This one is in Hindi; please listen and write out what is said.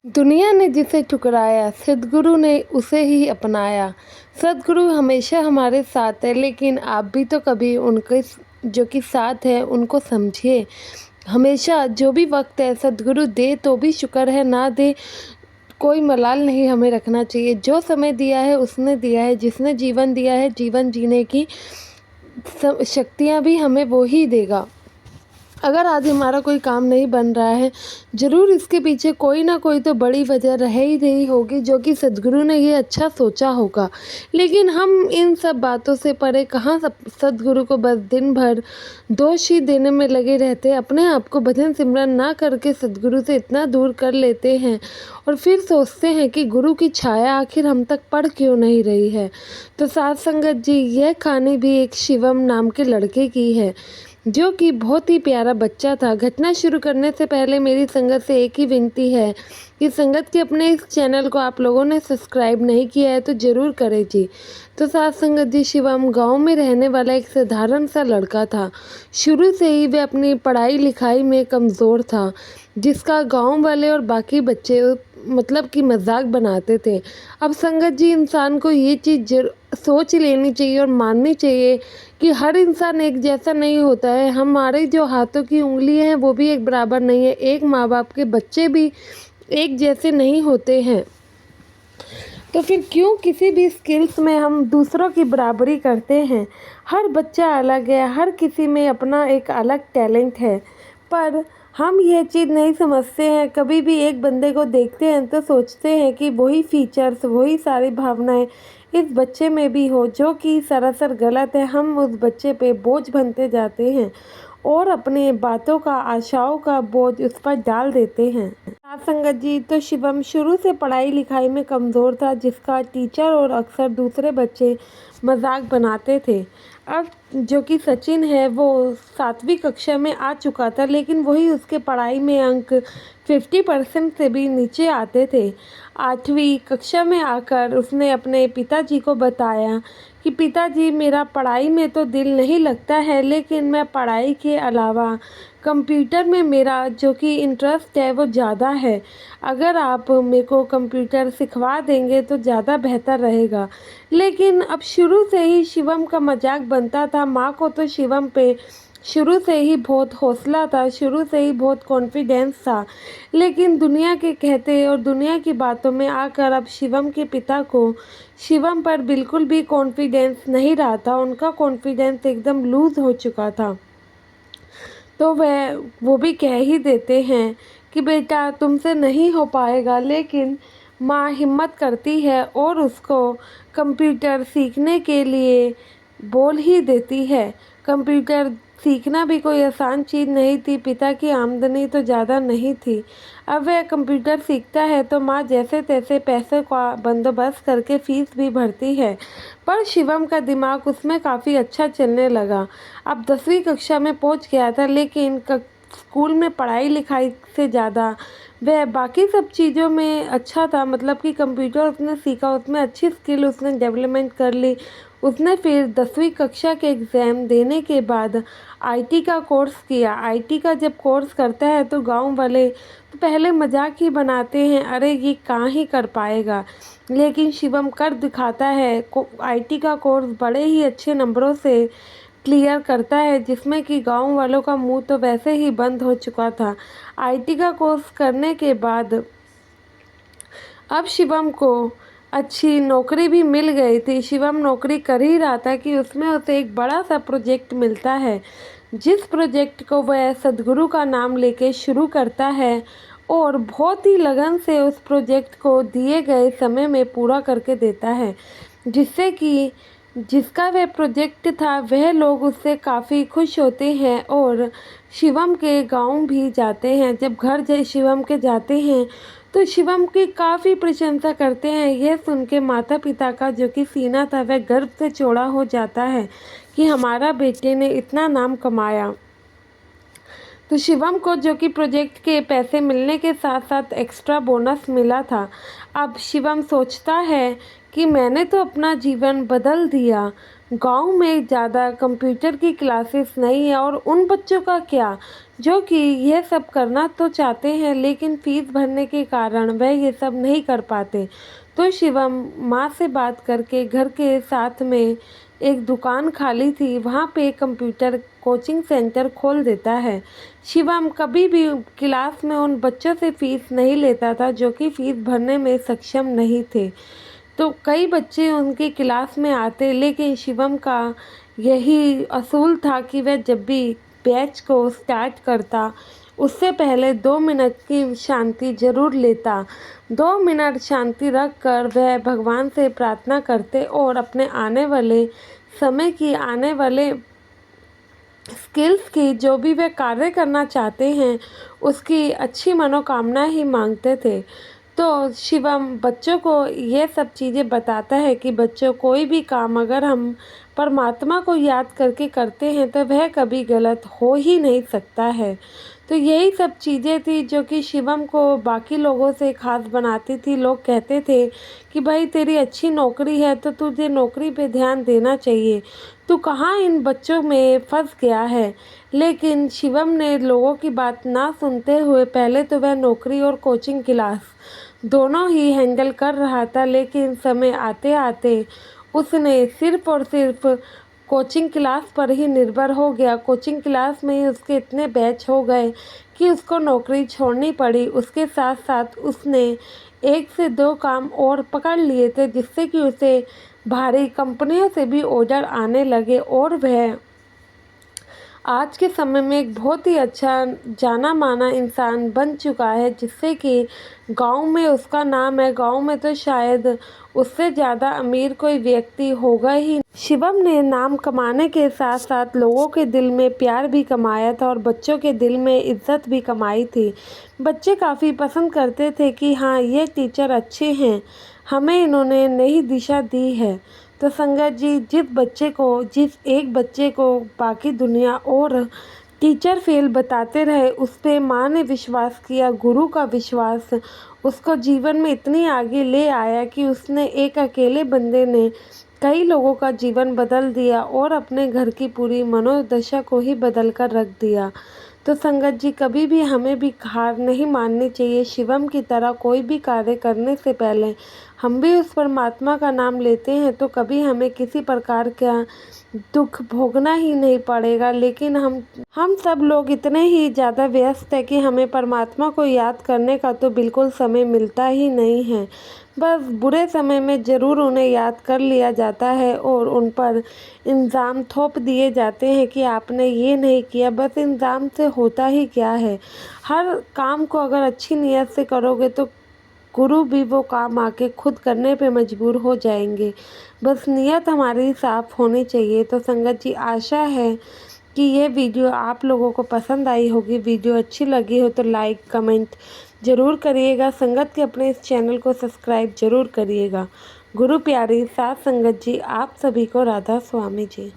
दुनिया ने जिसे ठुकराया, सद्गुरु ने उसे ही अपनाया। सद्गुरु हमेशा हमारे साथ है, लेकिन आप भी तो कभी उनके जो कि साथ है उनको समझिए। हमेशा जो भी वक्त है सद्गुरु दे तो भी शुक्र है, ना दे कोई मलाल नहीं हमें रखना चाहिए। जो समय दिया है उसने दिया है, जिसने जीवन दिया है, जीवन जीने की शक्तियाँ भी हमें वो ही देगा। अगर आज हमारा कोई काम नहीं बन रहा है, ज़रूर इसके पीछे कोई ना कोई तो बड़ी वजह रह ही रही होगी, जो कि सद्गुरु ने ये अच्छा सोचा होगा। लेकिन हम इन सब बातों से परे कहाँ सद्गुरु को बस दिन भर दोष ही देने में लगे रहते, अपने आप को भजन सिमरन ना करके सद्गुरु से इतना दूर कर लेते हैं और फिर सोचते हैं कि गुरु की छाया आखिर हम तक पड़ क्यों नहीं रही है। तो साध संगत जी, यह कहानी भी एक शिवम नाम के लड़के की है, जो कि बहुत ही प्यारा बच्चा था। घटना शुरू करने से पहले मेरी संगत से एक ही विनती है कि संगत के अपने इस चैनल को आप लोगों ने सब्सक्राइब नहीं किया है तो ज़रूर करें जी। तो साथ संगत जी, शिवम गांव में रहने वाला एक साधारण सा लड़का था। शुरू से ही वह अपनी पढ़ाई लिखाई में कमज़ोर था, जिसका गांव वाले और बाकी बच्चे मतलब कि मजाक बनाते थे। अब संगत जी, इंसान को ये चीज़ सोच लेनी चाहिए और माननी चाहिए कि हर इंसान एक जैसा नहीं होता है। हमारे जो हाथों की उंगलियां हैं वो भी एक बराबर नहीं है, एक माँ बाप के बच्चे भी एक जैसे नहीं होते हैं। तो फिर क्यों किसी भी स्किल्स में हम दूसरों की बराबरी करते हैं। हर बच्चा अलग है, हर किसी में अपना एक अलग टैलेंट है, पर हम ये चीज़ नहीं समझते हैं। कभी भी एक बंदे को देखते हैं तो सोचते हैं कि वही फीचर्स, वही सारी भावनाएं इस बच्चे में भी हो, जो कि सरासर गलत है। हम उस बच्चे पे बोझ बनते जाते हैं और अपने बातों का, आशाओं का बोझ उस पर डाल देते हैं। साथ संगत जी, तो शिवम शुरू से पढ़ाई लिखाई में कमज़ोर था, जिसका टीचर और अक्सर दूसरे बच्चे मजाक बनाते थे। अब जो कि सचिन है वो 7वीं कक्षा में आ चुका था, लेकिन वही उसके पढ़ाई में अंक 50% से भी नीचे आते थे। 8वीं कक्षा में आकर उसने अपने पिताजी को बताया कि पिताजी, मेरा पढ़ाई में तो दिल नहीं लगता है, लेकिन मैं पढ़ाई के अलावा कंप्यूटर में मेरा जो कि इंटरेस्ट है वो ज़्यादा है। अगर आप मेरे को कंप्यूटर सिखवा देंगे तो ज़्यादा बेहतर रहेगा। लेकिन अब शुरू से ही शिवम का मजाक बनता था। माँ को तो शिवम पे शुरू से ही बहुत हौसला था, शुरू से ही बहुत कॉन्फिडेंस था, लेकिन दुनिया के कहते और दुनिया की बातों में आकर अब शिवम के पिता को शिवम पर बिल्कुल भी कॉन्फिडेंस नहीं रहा था। उनका कॉन्फिडेंस एकदम लूज़ हो चुका था। तो वो भी कह ही देते हैं कि बेटा, तुमसे नहीं हो पाएगा, लेकिन माँ हिम्मत करती है और उसको कंप्यूटर सीखने के लिए बोल ही देती है। कंप्यूटर सीखना भी कोई आसान चीज़ नहीं थी, पिता की आमदनी तो ज़्यादा नहीं थी। अब वह कंप्यूटर सीखता है तो माँ जैसे तैसे पैसे का बंदोबस्त करके फ़ीस भी भरती है, पर शिवम का दिमाग उसमें काफ़ी अच्छा चलने लगा। अब 10वीं कक्षा में पहुंच गया था, लेकिन स्कूल में पढ़ाई लिखाई से ज़्यादा वह बाकी सब चीज़ों में अच्छा था। मतलब कि कंप्यूटर उसने सीखा, उसमें अच्छी स्किल उसने डेवलपमेंट कर ली। उसने फिर 10वीं कक्षा के एग्ज़ाम देने के बाद आईटी का कोर्स किया। आईटी का जब कोर्स करता है तो गांव वाले तो पहले मजाक ही बनाते हैं, अरे ये कहाँ ही कर पाएगा, लेकिन शिवम कर दिखाता है। आईटी का कोर्स बड़े ही अच्छे नंबरों से क्लियर करता है, जिसमें कि गांव वालों का मुंह तो वैसे ही बंद हो चुका था। आईटी का कोर्स करने के बाद अब शिवम को अच्छी नौकरी भी मिल गई थी। शिवम नौकरी कर ही रहा था कि उसमें उसे एक बड़ा सा प्रोजेक्ट मिलता है, जिस प्रोजेक्ट को वह सद्गुरु का नाम लेके शुरू करता है और बहुत ही लगन से उस प्रोजेक्ट को दिए गए समय में पूरा करके देता है, जिससे कि जिसका वह प्रोजेक्ट था वह लोग उससे काफ़ी खुश होते हैं और शिवम के गांव भी जाते हैं। जब घर शिवम के जाते हैं तो शिवम की काफ़ी प्रशंसा करते हैं। यह सुन के माता पिता का जो कि सीना था वह गर्व से चौड़ा हो जाता है कि हमारा बेटे ने इतना नाम कमाया। तो शिवम को जो कि प्रोजेक्ट के पैसे मिलने के साथ साथ एक्स्ट्रा बोनस मिला था। अब शिवम सोचता है कि मैंने तो अपना जीवन बदल दिया, गांव में ज़्यादा कंप्यूटर की क्लासेस नहीं है और उन बच्चों का क्या जो कि यह सब करना तो चाहते हैं लेकिन फ़ीस भरने के कारण वह ये सब नहीं कर पाते। तो शिवम माँ से बात करके घर के साथ में एक दुकान खाली थी, वहाँ पे कंप्यूटर कोचिंग सेंटर खोल देता है। शिवम कभी भी क्लास में उन बच्चों से फ़ीस नहीं लेता था जो कि फ़ीस भरने में सक्षम नहीं थे। तो कई बच्चे उनकी क्लास में आते लेकिन शिवम का यही असूल था कि वह जब भी बैच को स्टार्ट करता उससे पहले 2 मिनट की शांति ज़रूर लेता। 2 मिनट शांति रख कर वह भगवान से प्रार्थना करते और अपने आने वाले समय की आने वाले स्किल्स की जो भी वे कार्य करना चाहते हैं उसकी अच्छी मनोकामना ही मांगते थे। तो शिवम बच्चों को ये सब चीज़ें बताता है कि बच्चों कोई भी काम अगर हम परमात्मा को याद करके करते हैं तो वह कभी गलत हो ही नहीं सकता है। तो यही सब चीज़ें थी जो कि शिवम को बाकी लोगों से ख़ास बनाती थी। लोग कहते थे कि भाई तेरी अच्छी नौकरी है तो तुझे नौकरी पे ध्यान देना चाहिए, तू कहाँ इन बच्चों में फंस गया है। लेकिन शिवम ने लोगों की बात ना सुनते हुए पहले तो वह नौकरी और कोचिंग क्लास दोनों ही हैंडल कर रहा था, लेकिन समय आते आते उसने सिर्फ़ और सिर्फ कोचिंग क्लास पर ही निर्भर हो गया। कोचिंग क्लास में ही उसके इतने बैच हो गए कि उसको नौकरी छोड़नी पड़ी। उसके साथ साथ उसने 1 से 2 काम और पकड़ लिए थे जिससे कि उसे भारी कंपनियों से भी ऑर्डर आने लगे और वह आज के समय में एक बहुत ही अच्छा जाना माना इंसान बन चुका है, जिससे कि गांव में उसका नाम है। गांव में तो शायद उससे ज़्यादा अमीर कोई व्यक्ति होगा ही नहीं। शिवम ने नाम कमाने के साथ साथ लोगों के दिल में प्यार भी कमाया था और बच्चों के दिल में इज्जत भी कमाई थी। बच्चे काफ़ी पसंद करते थे कि हाँ ये टीचर अच्छे हैं, हमें इन्होंने नई दिशा दी है। तो संगत जी, जिस एक बच्चे को बाकी दुनिया और टीचर फेल बताते रहे उस पे माँ ने विश्वास किया। गुरु का विश्वास उसको जीवन में इतनी आगे ले आया कि उसने एक अकेले बंदे ने कई लोगों का जीवन बदल दिया और अपने घर की पूरी मनोदशा को ही बदल कर रख दिया। तो संगत जी, कभी भी हमें भी हार नहीं माननी चाहिए। शिवम की तरह कोई भी कार्य करने से पहले हम भी उस परमात्मा का नाम लेते हैं तो कभी हमें किसी प्रकार का दुख भोगना ही नहीं पड़ेगा। लेकिन हम सब लोग इतने ही ज़्यादा व्यस्त हैं कि हमें परमात्मा को याद करने का तो बिल्कुल समय मिलता ही नहीं है। बस बुरे समय में ज़रूर उन्हें याद कर लिया जाता है और उन पर इल्ज़ाम थोप दिए जाते हैं कि आपने ये नहीं किया। बस इल्ज़ाम से होता ही क्या है, हर काम को अगर अच्छी नीयत से करोगे तो गुरु भी वो काम आके खुद करने पे मजबूर हो जाएंगे। बस नीयत हमारी साफ़ होनी चाहिए। तो संगत जी, आशा है कि ये वीडियो आप लोगों को पसंद आई होगी। वीडियो अच्छी लगी हो तो लाइक कमेंट ज़रूर करिएगा। संगत के अपने इस चैनल को सब्सक्राइब ज़रूर करिएगा। गुरु प्यारी साथ संगत जी, आप सभी को राधा स्वामी जी।